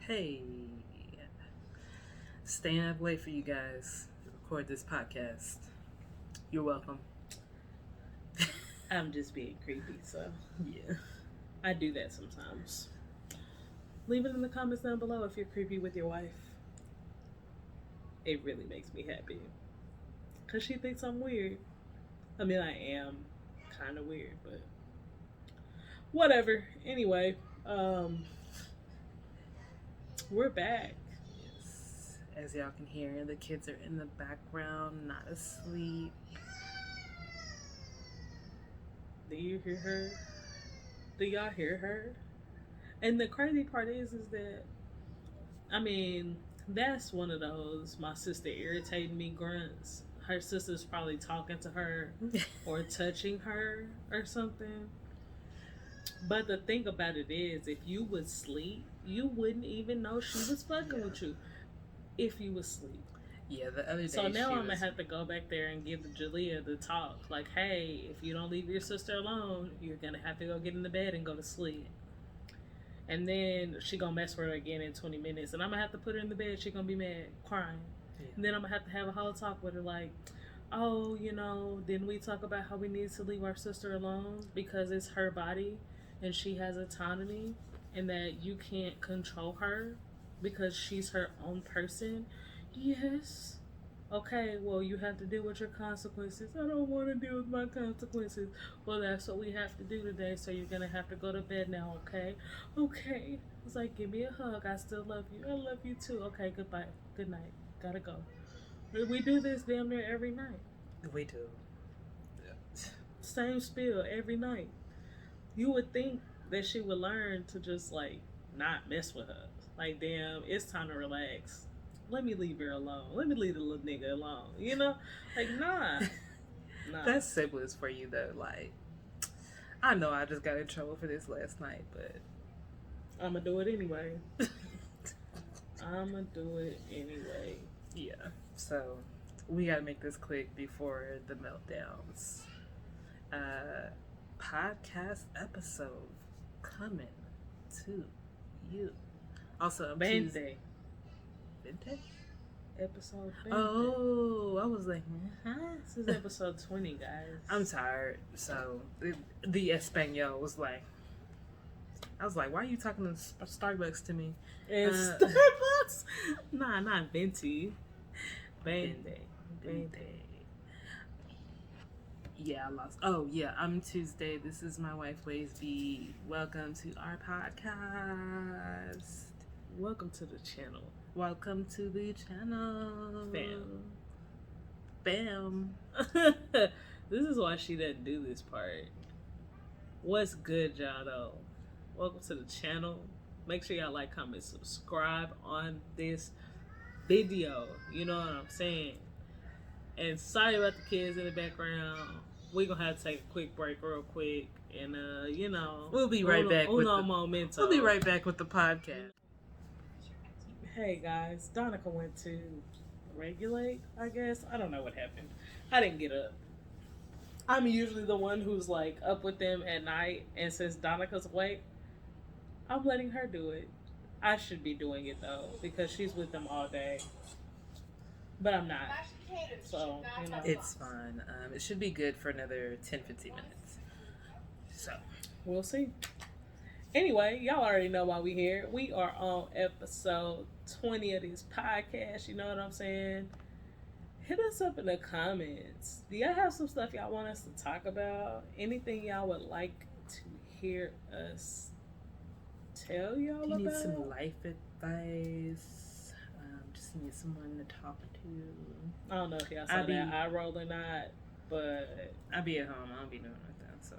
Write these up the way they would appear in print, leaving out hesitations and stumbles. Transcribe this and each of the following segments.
Hey, staying up late for you guys to record this podcast. You're welcome. I'm just being creepy, so Yeah. I do that sometimes. Leave it in the comments down below if you're creepy with your wife. It really makes me happy. Because she thinks I'm weird. I mean, I am kind of weird, but whatever. Anyway, we're back. Yes. As y'all can hear, the kids are in the background, not asleep. Do you hear her? Do y'all hear her? And the crazy part is that, I mean, that's one of those my sister irritating me grunts. Her sister's probably talking to her or touching her or something. But the thing about it is, if you would sleep, you wouldn't even know she was fucking with you if you was asleep. Yeah, the other day. So now I'm gonna have to go back there and give Jalea the talk. Like, hey, if you don't leave your sister alone, you're gonna have to go get in the bed and go to sleep. And then she gonna mess with her again in 20 minutes, and I'm gonna have to put her in the bed. She gonna be mad, crying. Yeah. And then I'm gonna have to have a whole talk with her, like, oh, didn't we talk about how we need to leave our sister alone because it's her body and she has autonomy, and that you can't control her because she's her own person? Yes. Okay, well, you have to deal with your consequences. I don't want to deal with my consequences. Well, that's what we have to do today, so you're going to have to go to bed now, okay? Okay. It's like, give me a hug. I still love you. I love you too. Okay, goodbye. Good night. Gotta go. We do this damn near every night. We do. Same spiel every night. You would think that she would learn to just, like, not mess with her. Like, damn, it's time to relax. Let me leave her alone. Let me leave the little nigga alone. Like, nah. That's siblings for you, though. Like, I know I just got in trouble for this last night, but I'm gonna do it anyway. I'm gonna do it anyway. Yeah. So we gotta make this quick before the meltdowns. Podcast episode coming to you. Also, Tuesday. Vente? Episode 20. Oh, I was like, huh? This is episode 20, guys. I'm tired. So the Espanol was like, I was like, why are you talking to Starbucks to me? And Starbucks? Nah, not Venti. Vente. Yeah, I lost. Oh, yeah, I'm Tuesday. This is my wife, Wavy. Welcome to our podcast. Welcome to the channel. Welcome to the channel. Bam. This is why she doesn't do this part. What's good, y'all, though? Welcome to the channel. Make sure y'all like, comment, subscribe on this video. You know what I'm saying? And sorry about the kids in the background. We're gonna have to take a quick break real quick. And we'll be right back. Momento. We'll be right back with the podcast. Hey guys, Donica went to regulate, I guess. I don't know what happened. I didn't get up. I'm usually the one who's like up with them at night, and since Donica's awake, I'm letting her do it. I should be doing it though, because she's with them all day. But I'm not. So, It's fine. It should be good for another 10-15 minutes. So, we'll see. Anyway, y'all already know why we here. We are on episode 20 of this podcast. You know what I'm saying? Hit us up in the comments. Do y'all have some stuff y'all want us to talk about? Anything y'all would like to hear us tell y'all about? You need some life advice. Just need someone to talk to. I don't know if y'all saw that eye roll or not, but I'll be at home. I don't be doing that, so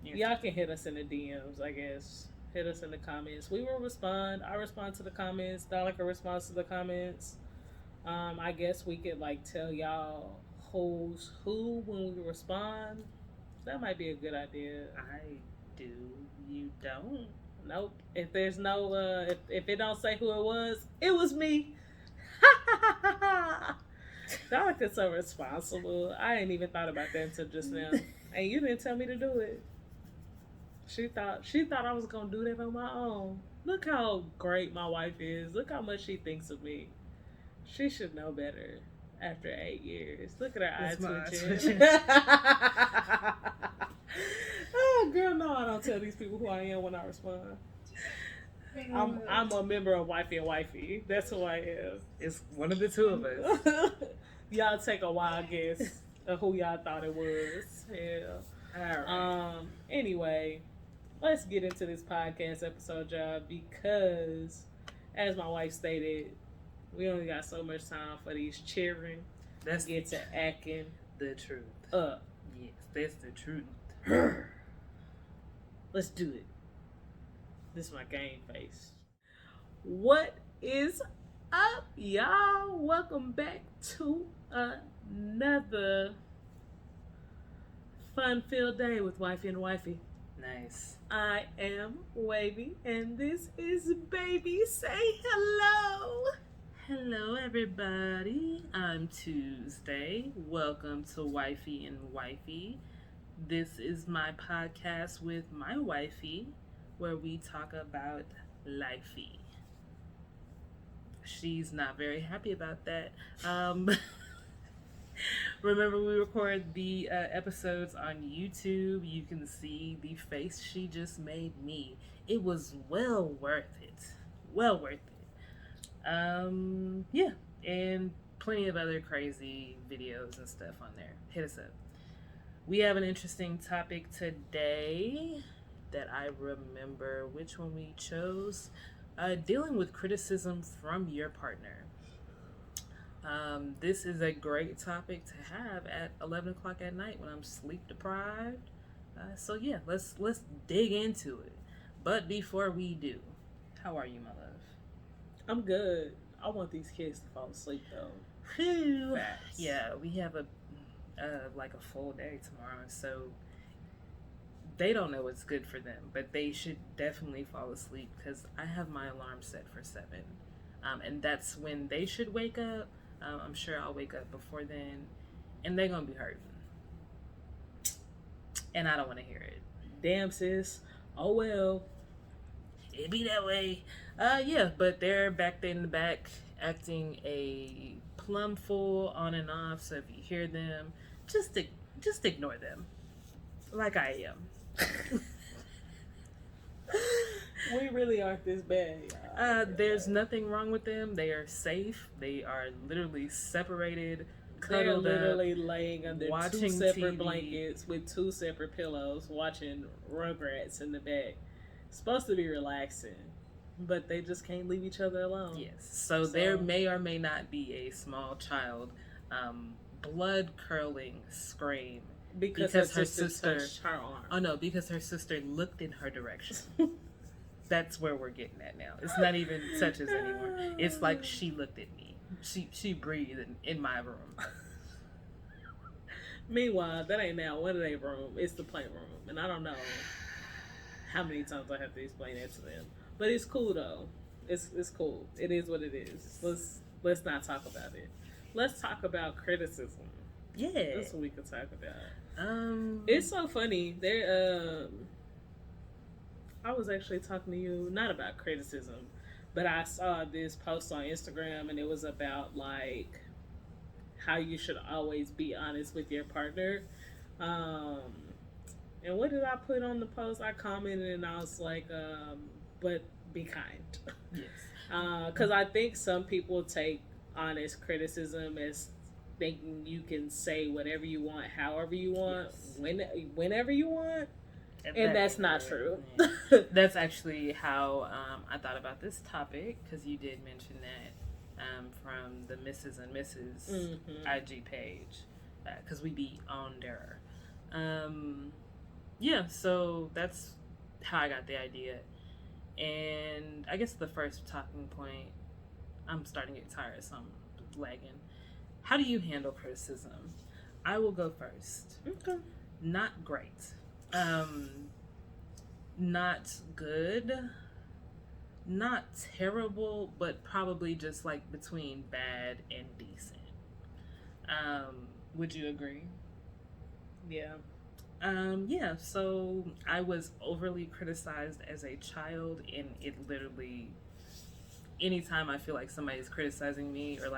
y'all can hit us in the DMs, I guess. Hit us in the comments. We will respond. I respond to the comments. Donica responds to the comments. I guess we could like tell y'all who's who when we respond. That might be a good idea. I do. You don't? Nope. If there's no if it don't say who it was me. Donica's so responsible. I ain't even thought about that until just now. And you didn't tell me to do it. She thought I was gonna do that on my own. Look how great my wife is. Look how much she thinks of me. She should know better after 8 years. Look at her eye That's my eye twitching. twitching. Oh girl, no, I don't tell these people who I am when I respond. I'm a member of Wifey and Wifey. That's who I am. It's one of the two of us. Y'all take a wild guess of who y'all thought it was. Yeah. All right. Anyway, let's get into this podcast episode, y'all, because as my wife stated, we only got so much time for these children. That's Get to acting the truth. up. Yes, that's the truth. Let's do it. This is my game face. What is up, y'all? Welcome back to another fun-filled day with Wifey and Wifey. Nice. I am Wavy, and this is Baby. Say hello. Hello, everybody. I'm Tuesday. Welcome to Wifey and Wifey. This is my podcast with my wifey, where we talk about lifey. She's not very happy about that. Remember, we record the episodes on YouTube. You can see the face she just made me. It was well worth it. Well worth it. Yeah, and plenty of other crazy videos and stuff on there. Hit us up. We have an interesting topic today that I remember which one we chose. Dealing with criticism from your partner. This is a great topic to have at 11 o'clock at night when I'm sleep deprived. So yeah, let's dig into it. But before we do, how are you, my love? I'm good. I want these kids to fall asleep though. Whew. Facts. Yeah, we have a full day tomorrow, so they don't know what's good for them, but they should definitely fall asleep because I have my alarm set for 7, and that's when they should wake up. I'm sure I'll wake up before then, and they're gonna be hurting, and I don't want to hear it. Damn, sis. Oh well. It be that way. Yeah, but they're back there in the back acting a plum full on and off. So if you hear them, just ignore them, like I am. We really aren't this bad. There's nothing wrong with them. They are safe. They are literally separated, They're cuddled literally up, laying under two watching separate TV. blankets with 2 separate pillows, watching Rugrats in the back. Supposed to be relaxing, but they just can't leave each other alone. Yes. So there may or may not be a small child, blood curling scream because her sister touched her arm. Oh no, because her sister looked in her direction. That's where we're getting at now. It's not even touches anymore. It's like she looked at me. She breathed in my room. Meanwhile, that ain't now one of their room. It's the playroom, and I don't know how many times I have to explain that to them. But it's cool though. It's cool. It is what it is. Let's not talk about it. Let's talk about criticism. Yeah, That's what we could talk about. It's so funny. I was actually talking to you not about criticism, but I saw this post on Instagram, and it was about like how you should always be honest with your partner. And what did I put on the post? I commented and I was like, but be kind. yes. Because I think some people take honest criticism as thinking you can say whatever you want, however you want, whenever you want. And that's not true. Yeah. That's actually how I thought about this topic, because you did mention that from the Mrs. and Mrs. IG page, because we be on there. Yeah, so that's how I got the idea. And I guess the first talking point, I'm starting to get tired, so I'm lagging. How do you handle criticism? I will go first. Okay. Not great. Not good. Not terrible, but probably just like between bad and decent. Would you agree? Yeah. Yeah, so I was overly criticized as a child, and it literally, anytime I feel like somebody's criticizing me or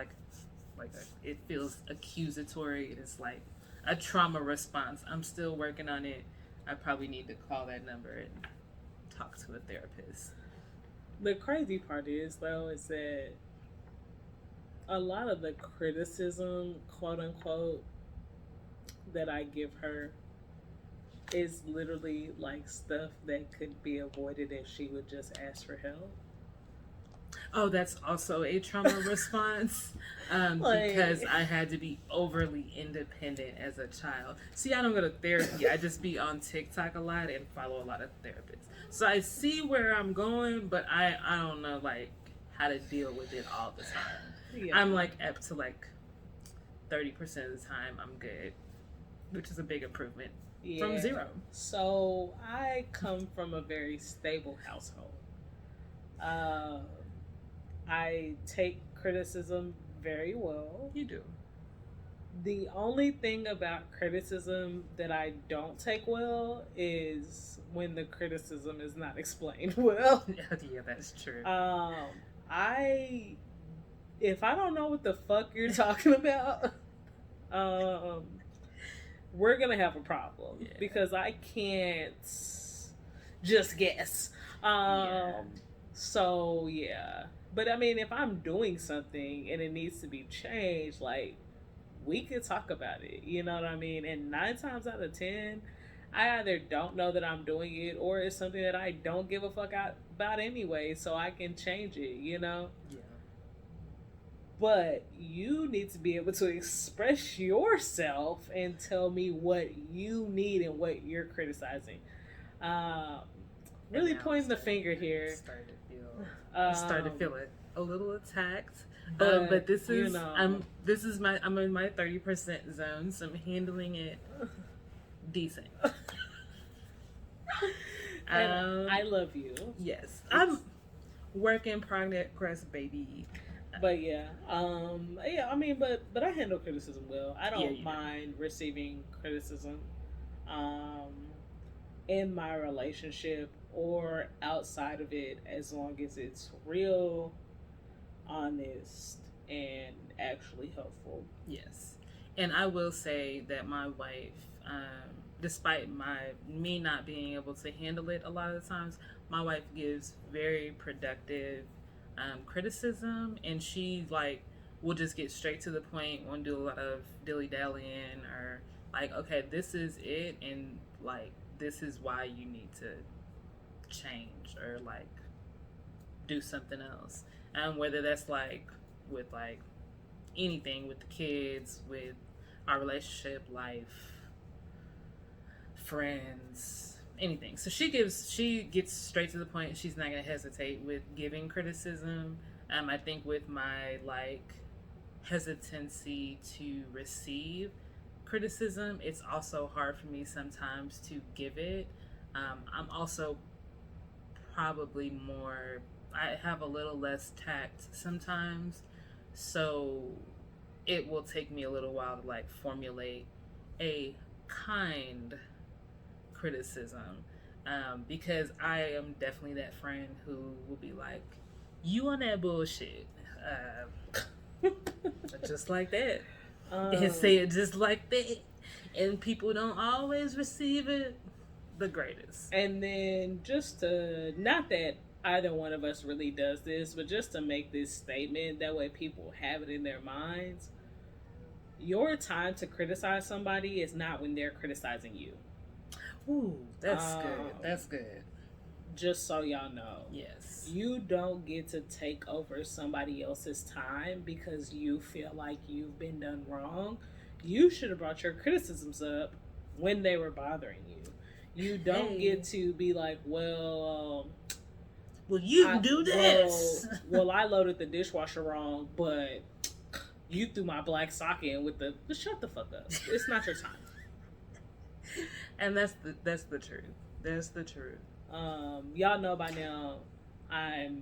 it feels accusatory, it's like a trauma response. I'm still working on it. I probably need to call that number and talk to a therapist. The crazy part is, though, is that a lot of the criticism, quote unquote, that I give her is literally like stuff that could be avoided if she would just ask for help. Oh, that's also a trauma response because Like, I had to be overly independent as a child. See, I don't go to therapy. I just be on TikTok a lot and follow a lot of therapists. So I see where I'm going, but I don't know like how to deal with it all the time. yeah. I'm like up to like 30% of the time I'm good, which is a big improvement from Yeah. zero. So I come from a very stable household. Uh, I take criticism very well. You do. The only thing about criticism that I don't take well is when the criticism is not explained well. Yeah, that's true. Um, I if I don't know what the fuck you're talking about, um, we're gonna have a problem Yeah. because I can't just guess. Yeah. So yeah, but I mean, if I'm doing something and it needs to be changed, like we could talk about it. You know what I mean? And 9 times out of 10, I either don't know that I'm doing it or it's something that I don't give a fuck about anyway, so I can change it. You know. Yeah. But you need to be able to express yourself and tell me what you need and what you're criticizing. Um, really pointing the finger here. I started to feel it a little attacked. But, But this is you know. I'm in my 30% zone, so I'm handling it decent. And I love you. Yes, I'm work in progress, baby. But yeah, I mean, but I handle criticism well. I Yeah, don't you do. mind receiving criticism, um, in my relationship or outside of it, as long as it's real, honest, and actually helpful. Yes, and I will say that my wife, despite me not being able to handle it a lot of the times, my wife gives very productive criticism, and she like will just get straight to the point. Won't do a lot of dilly dallying or like, okay, this is it, and like this is why you need to change or like do something else. Whether that's like with like anything with the kids, with our relationship, life, friends, anything. So she gets straight to the point. She's not gonna hesitate with giving criticism. I think with my like hesitancy to receive criticism, it's also hard for me sometimes to give it. I'm also probably more. I have a little less tact sometimes, so it will take me a little while to like formulate a kind criticism, because I am definitely that friend who will be like, "You on that bullshit," just like that, and say it just like that, and people don't always receive it the greatest. And then just to, not that either one of us really does this, but just to make this statement, that way people have it in their minds. Your time to criticize somebody is not when they're criticizing you. Ooh, that's good. That's good. Just so y'all know. Yes. You don't get to take over somebody else's time because you feel like you've been done wrong. You should have brought your criticisms up when they were bothering you. You don't get to be like, well, you do this. Well, I loaded the dishwasher wrong, but you threw my black sock in with the. Shut the fuck up. It's not your time. And that's the truth. That's the truth. Y'all know by now, I'm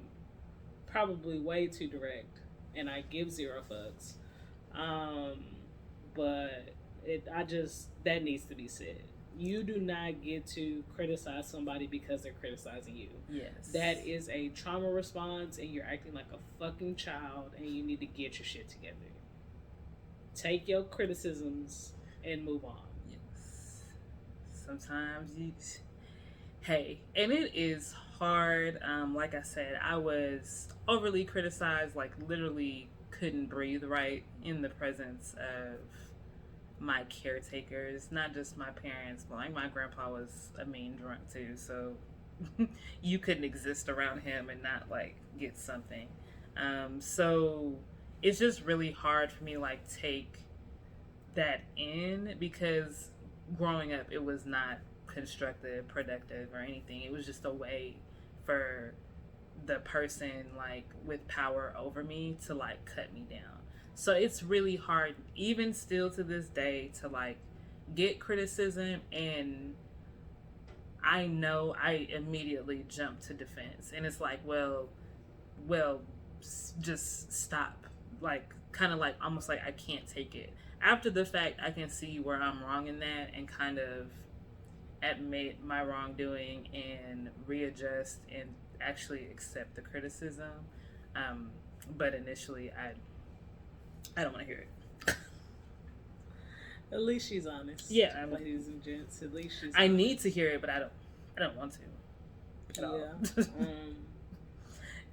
probably way too direct, and I give zero fucks. But that needs to be said. You do not get to criticize somebody because they're criticizing you. Yes. That is a trauma response, and you're acting like a fucking child, and you need to get your shit together. Take your criticisms and move on. Yes. Sometimes you. Hey, and it is hard. Like I said, I was overly criticized, like literally couldn't breathe right in the presence of my caretakers, not just my parents, but like my grandpa was a mean drunk too, so you couldn't exist around him and not like get something. So it's just really hard for me to, like, take that in because growing up it was not constructive, productive, or anything. It was just a way for the person like with power over me to like cut me down. So it's really hard, even still to this day, to like get criticism, and I know I immediately jump to defense, and it's like, well, just stop, like kind of like almost like I can't take it. After the fact, I can see where I'm wrong in that, and kind of admit my wrongdoing and readjust and actually accept the criticism. But initially, I don't want to hear it. At least she's honest. Yeah, ladies and gents. At least she's. I need to hear it, but I don't want to. At all.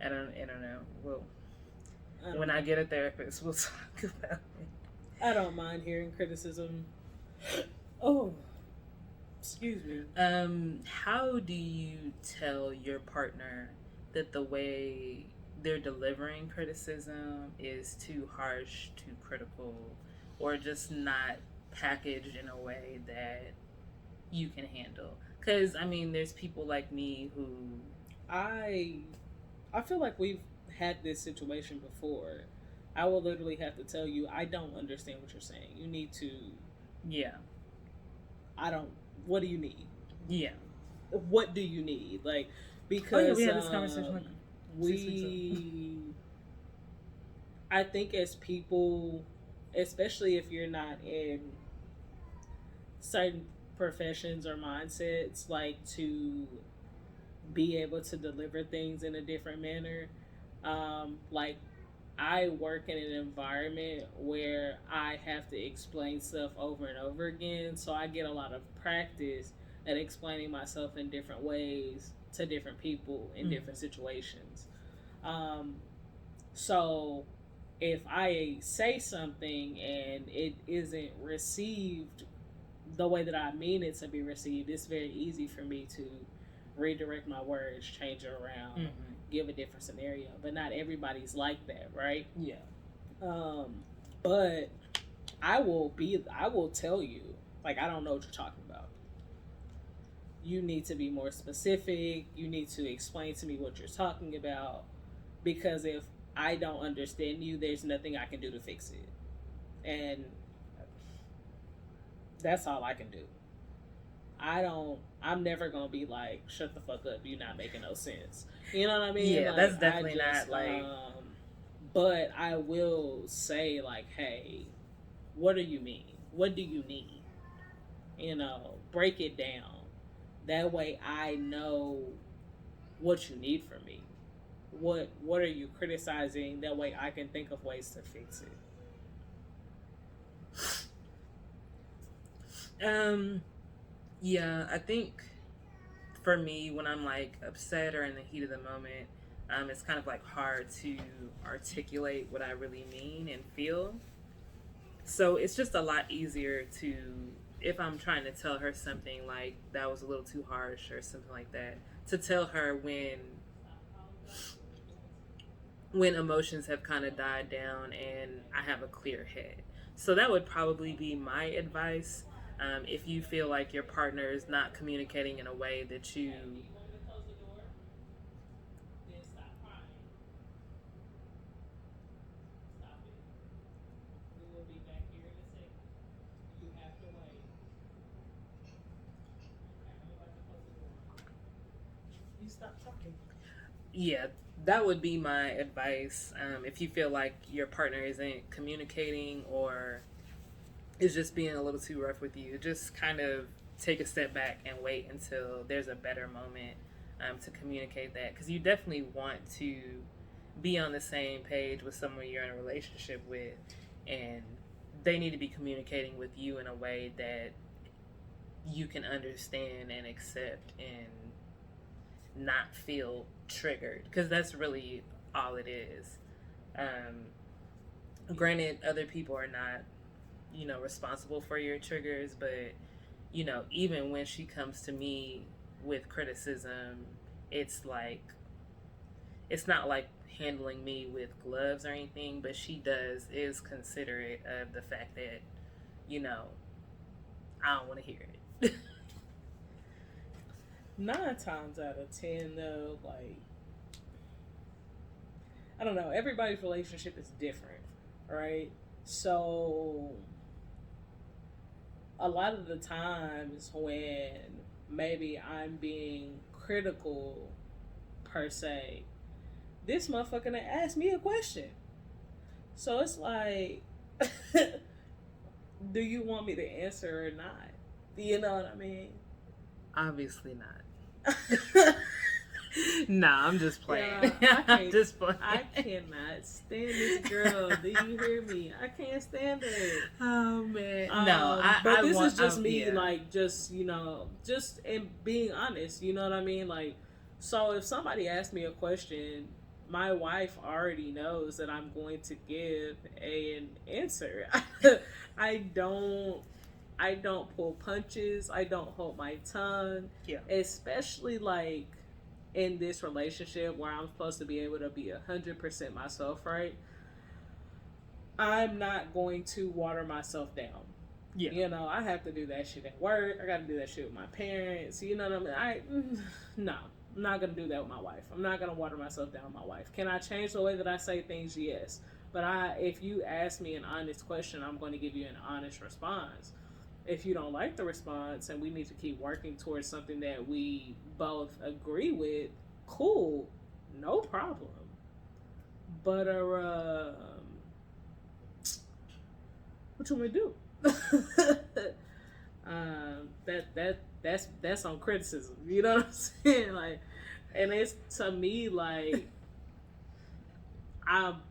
I don't know. Well, when I get a therapist, we'll talk about it. I don't mind hearing criticism. Oh, excuse me. How do you tell your partner that the way they're delivering criticism is too harsh, too critical, or just not packaged in a way that you can handle? Because I mean, there's people like me who I feel like we've had this situation before. I will literally have to tell you, I don't understand what you're saying. You need to. Yeah. What do you need? Yeah. What do you need? Like, because we had this conversation. I think as people, especially if you're not in certain professions or mindsets, like to be able to deliver things in a different manner. Like, I work in an environment where I have to explain stuff over and over again, so I get a lot of practice at explaining myself in different ways to different people in different situations. So if I say something and it isn't received the way that I mean it to be received, it's very easy for me to redirect my words, change it around, give a different scenario. But not everybody's like that, right? Yeah. But I will tell you, like, I don't know what you're talking about. You need to be more specific. You need to explain to me what you're talking about, because if I don't understand you, there's nothing I can do to fix it. And that's all I can do. I'm never gonna be like, shut the fuck up, you're not making no sense. You know what I mean? Yeah, like, that's definitely not like. But I will say, like, hey, what do you mean? What do you need? You know, break it down. That way I know what you need from me. What are you criticizing? That way I can think of ways to fix it. Yeah, I think for me, when I'm like upset or in the heat of the moment, it's kind of like hard to articulate what I really mean and feel. So it's just a lot easier to, if I'm trying to tell her something like that was a little too harsh or something like that, to tell her when emotions have kind of died down and I have a clear head. So that would probably be my advice. If you feel like your partner is not communicating in a way that you yeah, that would be my advice. If you feel like your partner isn't communicating or is just being a little too rough with you, just kind of take a step back and wait until there's a better moment to communicate that, because you definitely want to be on the same page with someone you're in a relationship with, and they need to be communicating with you in a way that you can understand and accept and not feel triggered, because that's really all it is. Granted, other people are not, responsible for your triggers, but even when she comes to me with criticism, it's like, it's not like handling me with gloves or anything, but she is considerate of the fact that, I don't want to hear it. 9 times out of 10, though, like, I don't know, everybody's relationship is different, right? So a lot of the times when maybe I'm being critical per se, this motherfucker asked me a question. So it's like, do you want me to answer or not? You know what I mean? Obviously not. Nah, I'm just playing. Yeah, I'm just playing. I cannot stand this girl. Do you hear me? I can't stand it. Oh man, but this is just me, like, just in being honest. You know what I mean? Like, so if somebody asks me a question, my wife already knows that I'm going to give an answer. I don't pull punches. I don't hold my tongue. Yeah. Especially like in this relationship where I'm supposed to be able to be 100% myself, right? I'm not going to water myself down. Yeah. I have to do that shit at work. I got to do that shit with my parents. You know what I mean? No. I'm not going to do that with my wife. I'm not going to water myself down with my wife. Can I change the way that I say things? Yes. But if you ask me an honest question, I'm going to give you an honest response. If you don't like the response and we need to keep working towards something that we both agree with, cool. No problem. But, what you want to do? That's on criticism. You know what I'm saying? Like, and it's, to me, like, I'm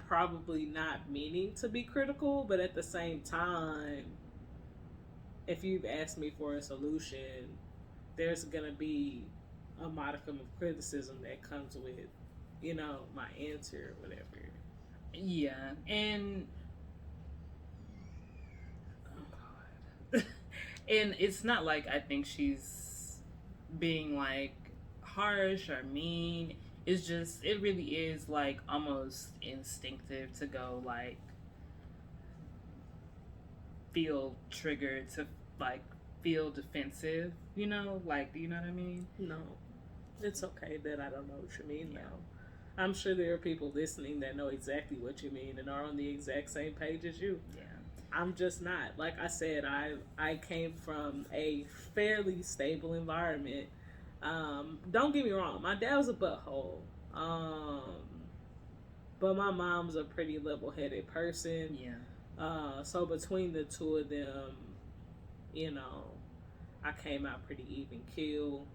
probably not meaning to be critical, but at the same time, if you've asked me for a solution, there's gonna be a modicum of criticism that comes with, my answer or whatever. Yeah, and and it's not like I think she's being like harsh or mean. It's just, it really is like almost instinctive to go like feel triggered, to like feel defensive, like, do you know what I mean? No, it's okay that I don't know what you mean. Yeah. Though I'm sure there are people listening that know exactly what you mean and are on the exact same page as you. Yeah. I'm just not. Like I said, I came from a fairly stable environment. Don't get me wrong, my dad was a butthole. But my mom's a pretty level-headed person. Yeah. So between the two of them, I came out pretty even keel.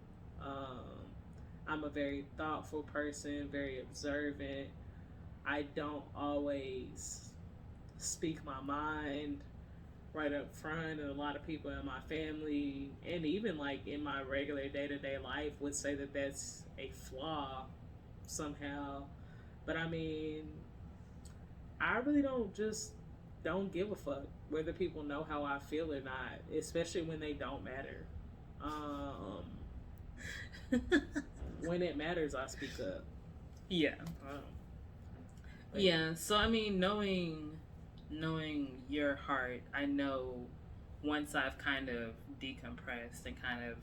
I'm a very thoughtful person, very observant. I don't always speak my mind right up front, and a lot of people in my family and even like in my regular day-to-day life would say that that's a flaw somehow. But I mean, I really don't give a fuck whether people know how I feel or not, especially when they don't matter. When it matters, I speak up. Yeah. Yeah, so I mean, knowing your heart, I know once I've kind of decompressed and kind of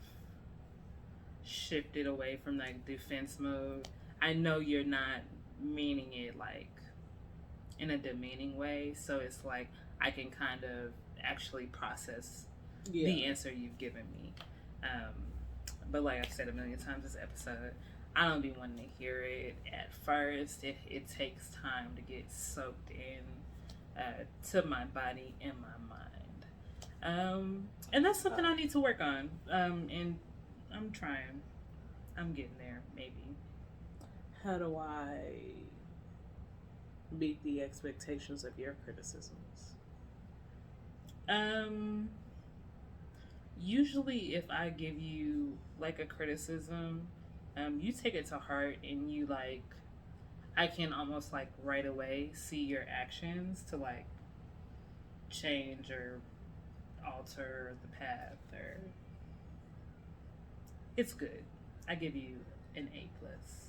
shifted away from like defense mode, I know you're not meaning it like in a demeaning way. So it's like I can kind of actually process the answer you've given me. But like I've said a million times this episode, I don't be wanting to hear it at first. It takes time to get soaked in to my body and my mind. And that's something I need to work on. And I'm trying. I'm getting there, maybe. How do I meet the expectations of your criticisms? Um, Usually if I give you like a criticism, you take it to heart and you like I can almost like right away see your actions to like change or alter the path or it's good. I give you an A plus.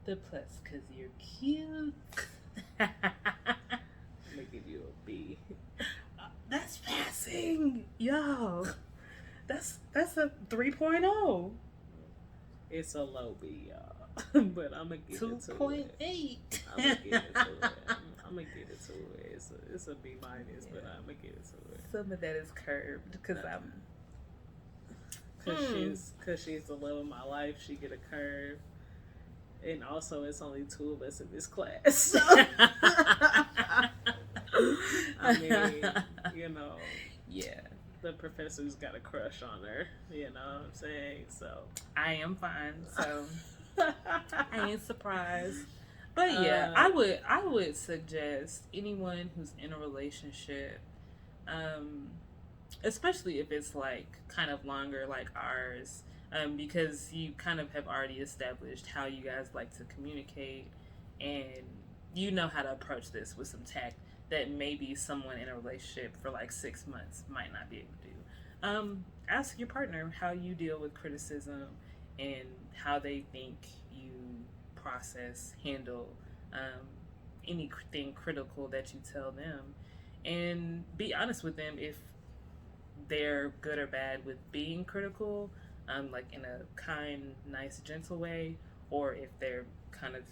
The plus because you're cute. I'm gonna give you a B. That's passing, yo. That's a 3.0. It's a low B, y'all. But I'm gonna give it to it. 2.8. I'm gonna give it to it. I'm gonna give it to it. It's a B minus, but I'm gonna give it to it. Some of that is curved because I'm. Cause she's the love of my life. She get a curve, and also it's only 2 of us in this class. So. I mean, you know, yeah, the professor's got a crush on her. You know what I'm saying? So I am fine. So I ain't surprised. But yeah, I would suggest anyone who's in a relationship, especially if it's like kind of longer like ours, because you kind of have already established how you guys like to communicate and you know how to approach this with some tact that maybe someone in a relationship for like 6 months might not be able to do. Ask your partner how you deal with criticism and how they think you process, handle anything critical that you tell them, and be honest with them if they're good or bad with being critical, like in a kind, nice, gentle way, or if they're kind of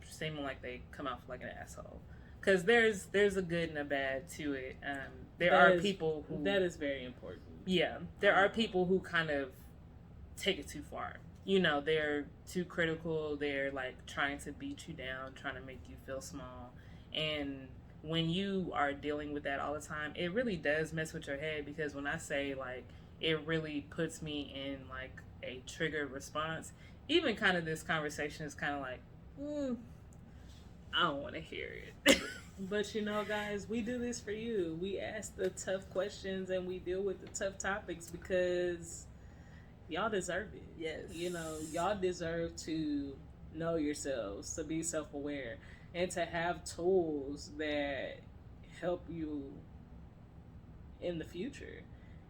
seeming like they come off like an asshole. Because there's a good and a bad to it. There are people who that is very important. Yeah, there are people who kind of take it too far. You know, they're too critical. They're like trying to beat you down, trying to make you feel small. And when you are dealing with that all the time, it really does mess with your head. Because when I say like, it really puts me in like a triggered response. Even kind of this conversation is kind of like, I don't want to hear it. But you know, guys, we do this for you. We ask the tough questions and we deal with the tough topics because y'all deserve it. Yes. You know, y'all deserve to know yourselves, to be self-aware, and to have tools that help you in the future.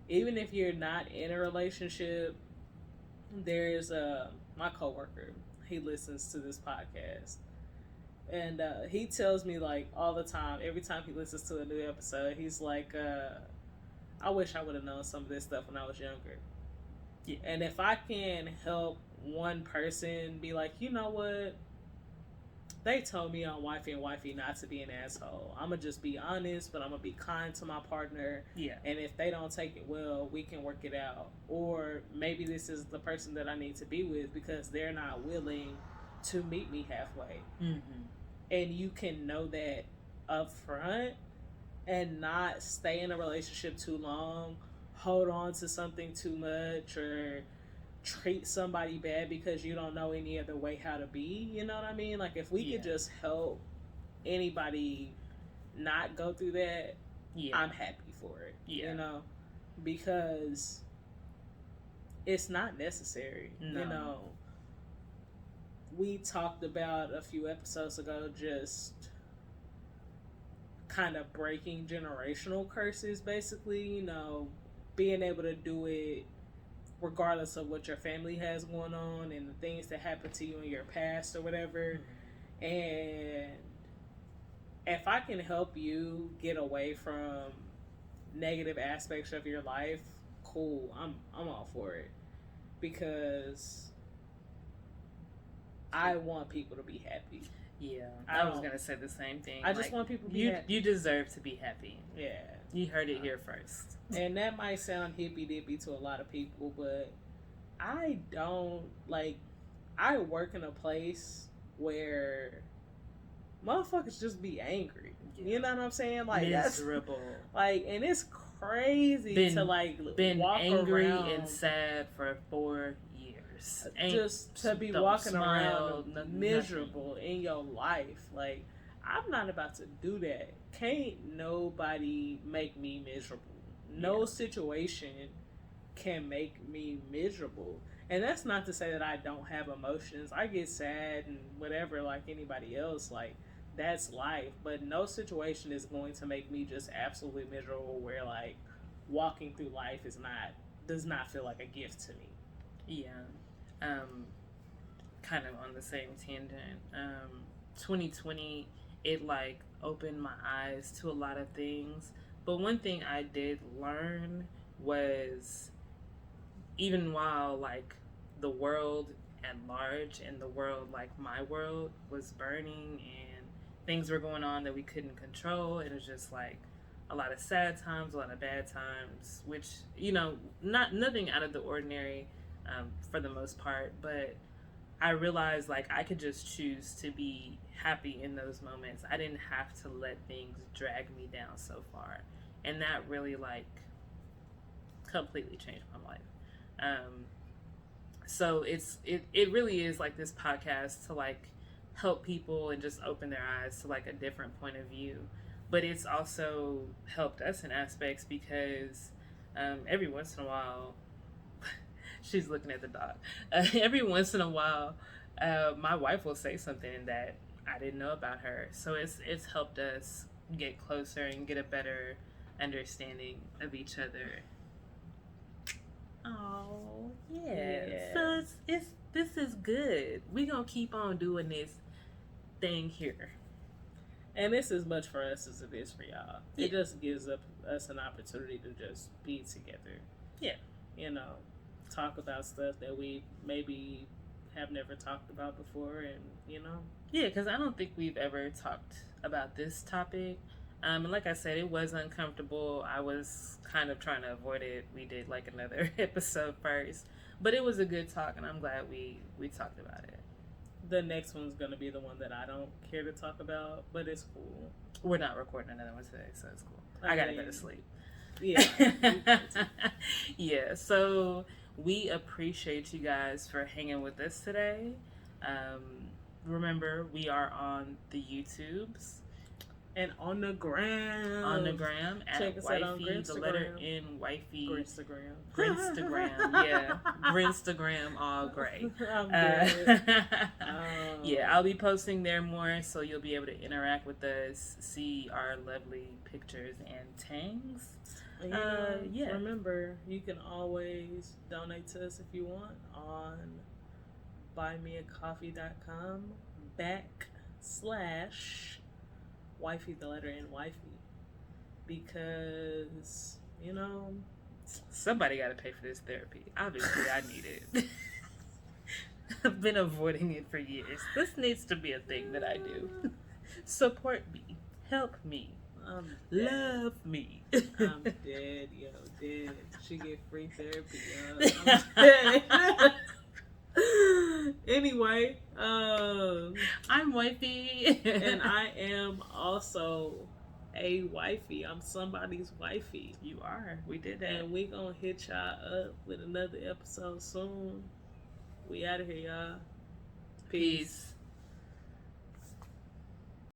Even if you're not in a relationship, there's my coworker. He listens to this podcast. And he tells me, like, all the time, every time he listens to a new episode, he's like, I wish I would have known some of this stuff when I was younger. Yeah. And if I can help one person be like, you know what? They told me on Wifey and Wifey not to be an asshole. I'm going to just be honest, but I'm going to be kind to my partner. Yeah. And if they don't take it well, we can work it out. Or maybe this is the person that I need to be with because they're not willing to meet me halfway. Mm-hmm. And you can know that up front and not stay in a relationship too long, hold on to something too much, or treat somebody bad because you don't know any other way how to be. You know what I mean? Like, if we could just help anybody not go through that, I'm happy for it. You know? Because it's not necessary. No. You know? We talked about a few episodes ago just kind of breaking generational curses, basically, you know, being able to do it regardless of what your family has going on and the things that happened to you in your past or whatever. Mm-hmm. And if I can help you get away from negative aspects of your life, cool, I'm all for it. Because I want people to be happy. Yeah, I was going to say the same thing. I just want people to be happy. You deserve to be happy. Yeah. You heard it here first. And that might sound hippy-dippy to a lot of people, but I don't, like, I work in a place where motherfuckers just be angry. Yeah. You know what I'm saying? Like miserable. That's, like, and it's crazy to like been walk angry around and sad for 4 years. Just to be walking around miserable in your life. Like, I'm not about to do that. Can't nobody make me miserable. No situation can make me miserable. And that's not to say that I don't have emotions. I get sad and whatever like anybody else. Like, that's life. But no situation is going to make me just absolutely miserable where like walking through life does not feel like a gift to me. Yeah. Kind of on the same tangent. 2020, it like opened my eyes to a lot of things. But one thing I did learn was, even while like the world at large and the world, like my world, was burning and things were going on that we couldn't control, it was just like a lot of sad times, a lot of bad times, which, you know, nothing out of the ordinary for the most part, but I realized like I could just choose to be happy in those moments. I didn't have to let things drag me down so far, and that really like completely changed my life. So it really is like this podcast to like help people and just open their eyes to like a different point of view, but it's also helped us in aspects because every once in a while she's looking at the dog. Every once in a while my wife will say something that I didn't know about her, so it's helped us get closer and get a better understanding of each other. Oh, yeah. So this is good. We gonna keep on doing this thing here. And it's as much for us as it is for y'all. Yeah. It just gives us an opportunity to just be together. Yeah. You know, talk about stuff that we maybe have never talked about before, and, you know. Yeah, because I don't think we've ever talked about this topic. And like I said, it was uncomfortable. I was kind of trying to avoid it. We did like another episode first. But it was a good talk, and I'm glad we talked about it. The next one's going to be the one that I don't care to talk about, but it's cool. We're not recording another one today, so it's cool. I gotta go to sleep. Yeah. Yeah, so we appreciate you guys for hanging with us today. Remember, we are on the YouTubes. And on the gram. On the gram at Check us Wifey, out on the letter N, Wifey. Grinstagram. Grinstagram, yeah. Grinstagram, all gray. Yeah, I'll be posting there more, so you'll be able to interact with us, see our lovely pictures and tangs. Yeah. Remember, you can always donate to us if you want on buymeacoffee.com / Wifey, the letter N, Wifey, because, you know, somebody got to pay for this therapy. Obviously, I need it. I've been avoiding it for years. This needs to be a thing that I do. Support me. Help me. Love me. I'm dead, yo, dead. She get free therapy, yo. I'm dead. Anyway, I'm Wifey. And I am also a wifey. I'm somebody's wifey. You are. We did that. And we gonna hit y'all up with another episode soon. We out of here, y'all. Peace.